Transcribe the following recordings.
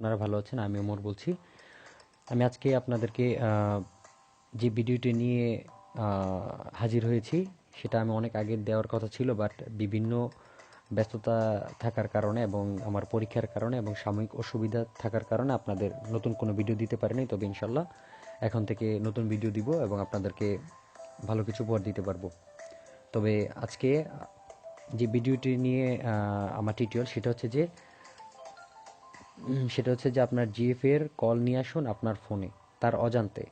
আপনারা ভালো আছেন। আমি ওমর বলছি। আমি আজকে আপনাদেরকে যে ভিডিওটি নিয়ে হাজির হয়েছি সেটা আমি অনেক আগে দেওয়ার কথা ছিল, বাট বিভিন্ন ব্যস্ততা থাকার কারণে এবং আমার পরীক্ষার কারণে এবং সাময়িক অসুবিধা থাকার কারণে আপনাদের নতুন কোনো ভিডিও দিতে পারিনি। তবে ইনশাল্লাহ এখন থেকে নতুন ভিডিও দিব এবং আপনাদেরকে ভালো কিছু উপহার দিতে পারবো। তবে আজকে যে ভিডিওটি নিয়ে আমার টিউটোরিয়াল সেটা হচ্ছে যে আপনার জিএফ এর কল নিয়ে আসুন আপনার ফোনে তার অজান্তে।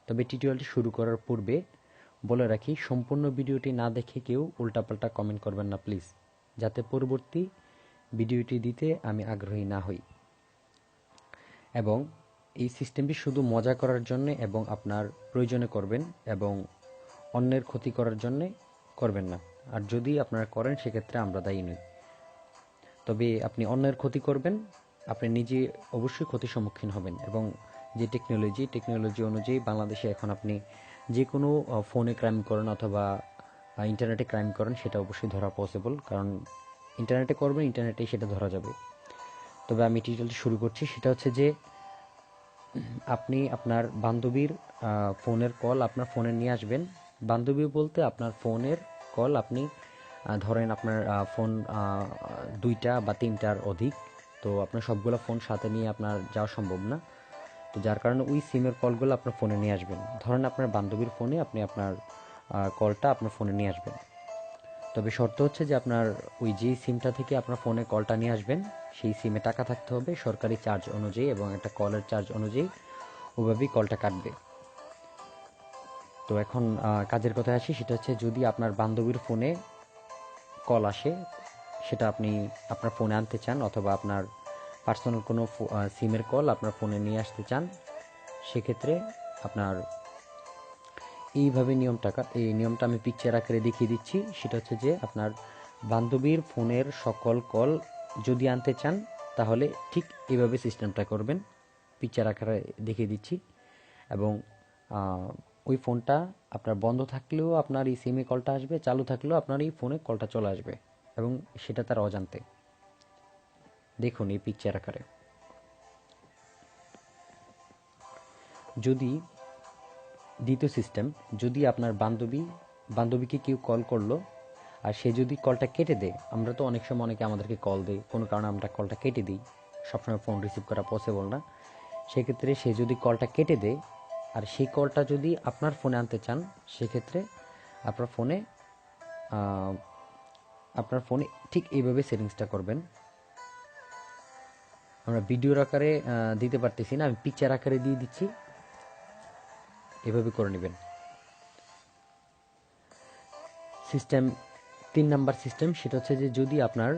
তবে টিউটোরিয়ালটি শুরু করার পূর্বে বলে রাখি, সম্পূর্ণ ভিডিওটি না দেখে কেউ উল্টাপাল্টা কমেন্ট করবেন না প্লিজ, যাতে পরবর্তী ভিডিওটি দিতে আমি আগ্রহী না হই। এবং এই সিস্টেমটি শুধু মজা করার জন্য এবং আপনার প্রয়োজনে করবেন এবং অন্যের ক্ষতি করার জন্য করবেন না। আর যদি আপনারা করেন সেক্ষেত্রে আমরা দায়ী নই। তবে আপনি অন্যের ক্ষতি করবেন, আপনি নিজে অবশ্যই ক্ষতির সম্মুখীন হবেন। এবং যে টেকনোলজি অনুযায়ী বাংলাদেশে এখন আপনি যে কোনো ফোনে ক্রাইম করেন অথবা ইন্টারনেটে ক্রাইম করেন সেটা অবশ্যই ধরা পসিবল, কারণ ইন্টারনেটে করবেন, ইন্টারনেটেই সেটা ধরা যাবে। তবে আমি টিউটোরিয়ালটি শুরু করছি। সেটা হচ্ছে যে আপনি আপনার বান্ধবীর ফোনের কল আপনার ফোনে নিয়ে আসবেন। বান্ধবী বলতে আপনার ফোনের কল আপনি ধরেন আপনার ফোন দুইটা বা তিনটার অধিক, তো আপনার সবগুলো ফোন সাথে নিয়ে আপনার যাওয়া সম্ভব না। তো যার কারণে ওই সিমের কলগুলো আপনার ফোনে নিয়ে আসবেন। ধরেন আপনার বান্ধবীর ফোনে আপনি আপনার কলটা আপনার ফোনে নিয়ে আসবেন। তবে শর্ত হচ্ছে যে আপনার ওই যে সিমটা থেকে আপনার ফোনে কলটা নিয়ে আসবেন সেই সিমে টাকা থাকতে হবে সরকারি চার্জ অনুযায়ী, এবং একটা কলের চার্জ অনুযায়ী ওভাবেই কলটা কাটবে। তো এখন কাজের কথায় আসি। সেটা হচ্ছে যদি আপনার বান্ধবীর ফোনে কল আসে, সেটা আপনি আপনার ফোনে আনতে চান অথবা আপনার পার্সোনাল কোনো সিমের কল আপনার ফোনে নিয়ে আসতে চান, সেক্ষেত্রে আপনার এইভাবে এই নিয়মটা আমি পিকচার আকারে দেখিয়ে দিচ্ছি। সেটা হচ্ছে যে আপনার বান্ধবীর ফোনের সকল কল যদি আনতে চান তাহলে ঠিক এইভাবে সিস্টেমটা করবেন। পিকচার আকারে দেখিয়ে দিচ্ছি। এবং ওই ফোনটা আপনার বন্ধ থাকলেও আপনার এই সিমে কলটা আসবে, চালু থাকলেও আপনার এই ফোনে কলটা চলে আসবে, এবং সেটা তার অজান্তে। দেখুন এই পিকচার আকারে। যদি দ্বিতীয় সিস্টেম, যদি আপনার বান্ধবীকে কেউ কল করলো আর সে যদি কলটা কেটে দেয়, আমরা তো অনেক সময় অনেকে আমাদেরকে কল দেয়, কোনো কারণে আমরা কলটা কেটে দিই, সবসময় ফোন রিসিভ করা পসিবল না। সেক্ষেত্রে সে যদি কলটা কেটে দেয় আর সেই কলটা যদি আপনার ফোনে আনতে চান, সেক্ষেত্রে আপনার ফোনে ঠিক এইভাবে সেটিংসটা করবেন। আমরা ভিডিওর আকারে দিতে পারতেছি না, আমি পিকচার আকারে দিয়ে দিচ্ছি। এভাবে করে নেবেন। সিস্টেম 3 নাম্বার সিস্টেম, সেটা হচ্ছে যে যদি আপনার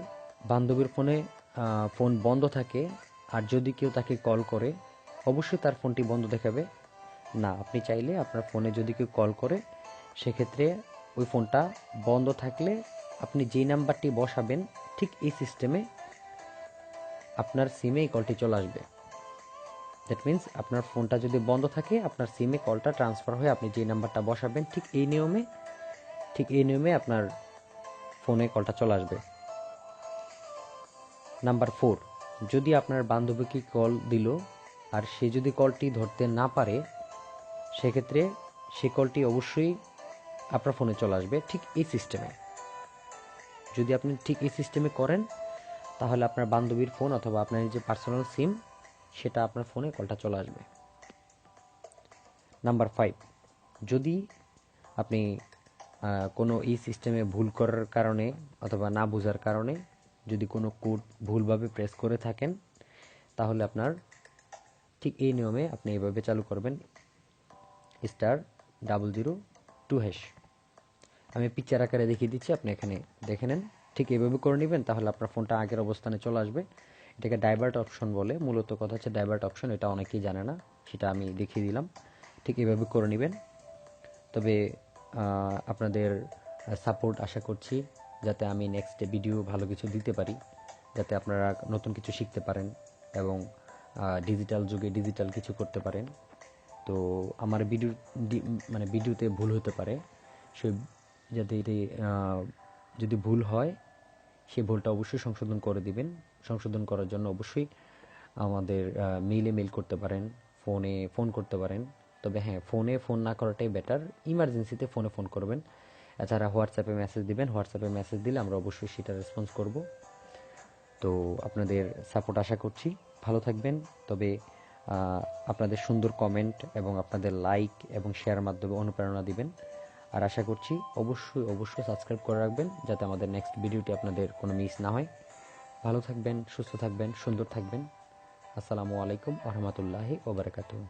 বান্ধবীর ফোনে ফোন বন্ধ থাকে আর যদি কেউ তাকে কল করে, অবশ্যই তার ফোনটি বন্ধ দেখাবে না। আপনি চাইলে আপনার ফোনে যদি কেউ কল করে, সেক্ষেত্রে ওই ফোনটা বন্ধ থাকলে আপনি যেই নাম্বারটি বসাবেন ঠিক এই সিস্টেমে আপনার সিমে এই কলটি চলে আসবে। দ্যাট মিন্স আপনার ফোনটা যদি বন্ধ থাকে আপনার সিমে কলটা ট্রান্সফার হয়ে আপনি যেই নাম্বারটা বসাবেন ঠিক এই নিয়মে আপনার ফোনে কলটা চলে আসবে। নাম্বার 4, যদি আপনার বান্ধবীকে কল দিল আর সে যদি কলটি ধরতে না পারে, সেক্ষেত্রে সে কলটি অবশ্যই আপনার ফোনে চলে আসবে ঠিক এই সিস্টেমে। যদি আপনি ঠিক এই সিস্টেমে করেন তাহলে আপনার বান্ধবীর ফোন অথবা আপনার যে পার্সোনাল সিম সেটা আপনার ফোনে কলটা চলে আসবে। নাম্বার 5, যদি আপনি কোনো এই সিস্টেমে ভুল করার কারণে অথবা না বোঝার কারণে যদি কোনো কোড ভুলভাবে প্রেস করে থাকেন, তাহলে আপনার ঠিক এই নিয়মে আপনি এইভাবে চালু করবেন, *002#। আমি পিকচার আকারে দেখিয়ে দিচ্ছি, আপনি এখানে দেখে নেন। ঠিক এইভাবে করে নেবেন, তাহলে আপনার ফোনটা আগের অবস্থানে চলে আসবে। এটাকে ডাইভার্ট অপশন বলে। মূলত কথা হচ্ছে ডাইভার্ট অপশন, এটা অনেকেই জানে না, সেটা আমি দেখিয়ে দিলাম। ঠিক এইভাবে করে নেবেন। তবে আপনাদের সাপোর্ট আশা করছি, যাতে আমি নেক্সট ভিডিও ভালো কিছু দিতে পারি, যাতে আপনারা নতুন কিছু শিখতে পারেন এবং ডিজিটাল যুগে ডিজিটাল কিছু করতে পারেন। তো আমার ভিডিওতে ভুল হতে পারে, সে যাতে যদি ভুল হয় সেই ভুলটা অবশ্যই সংশোধন করে দিবেন। সংশোধন করার জন্য অবশ্যই আমাদের মেইলে মেইল করতে পারেন, ফোনে ফোন করতে পারেন। তবে হ্যাঁ, ফোনে ফোন না করাটাই বেটার, ইমার্জেন্সিতে ফোনে ফোন করবেন। এছাড়া হোয়াটসঅ্যাপে মেসেজ দিবেন, হোয়াটসঅ্যাপে মেসেজ দিলে আমরা অবশ্যই সেটা রেসপন্স করব। তো আপনাদের সাপোর্ট আশা করছি, ভালো থাকবেন। তবে আপনাদের সুন্দর কমেন্ট এবং আপনাদের লাইক এবং শেয়ার মাধ্যমে অনুপ্রেরণা দিবেন। আর আশা করছি অবশ্যই অবশ্যই সাবস্ক্রাইব করে রাখবেন, যাতে আমাদের নেক্সট ভিডিওটি আপনাদের কোনো মিস না হয়। ভালো থাকবেন, সুস্থ থাকবেন, সুন্দর থাকবেন। আসসালামু আলাইকুম ওয়া রাহমাতুল্লাহি ওয়া বারাকাতুহু।